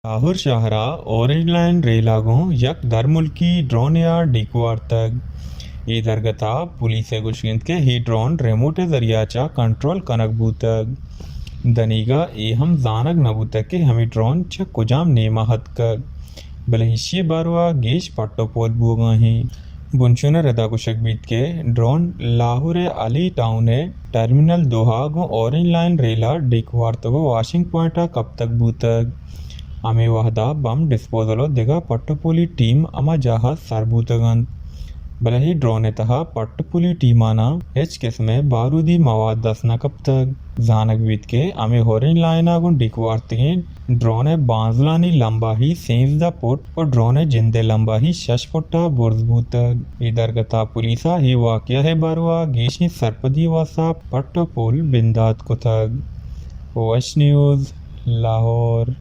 लाहौर शहरा orange line रेलागों यक दर मुल्की ड्रोन या डिकवार तक ये दरगता पुलिस गुशगिंद के ही ड्रोन रिमोट जरियाचा कंट्रोल कनक बूतक दनीगा ए हम जानक नबूतक के हमें ड्रोन छ कुजाम नेमा हद कक बलहिशी बारवा गेश पट्टो पोल बुगा ही बुनशुना रदा कुशक बीत के drone Lahore Ali town terminal दोहा गो ऑरेंज लाइन रेला डिकवार तगो वाशिंग पॉइंटा कब तक बूतक आमे वहदा बम डिस्पोजलो दिगा पट्टपोली टीम अमा जहा सरबूतगन बलही ड्रोन तहा पट्टपोली टीमाना एच किस्मे बारूदी मवाद दसना कब तक जानक बीत के आमे होरें लाइना गुन डिकवारते ड्रोन बांजलानी लंबा ही 13 फुट और ड्रोन जिंदे लंबा ही 6 फुटा बुर्जबूतक इधर गता पुलिसा ही वाकया है बारवा गेशी सरपदी वासा पट्टपोल बिंदात को तक वश न्यूज़ लाहौर।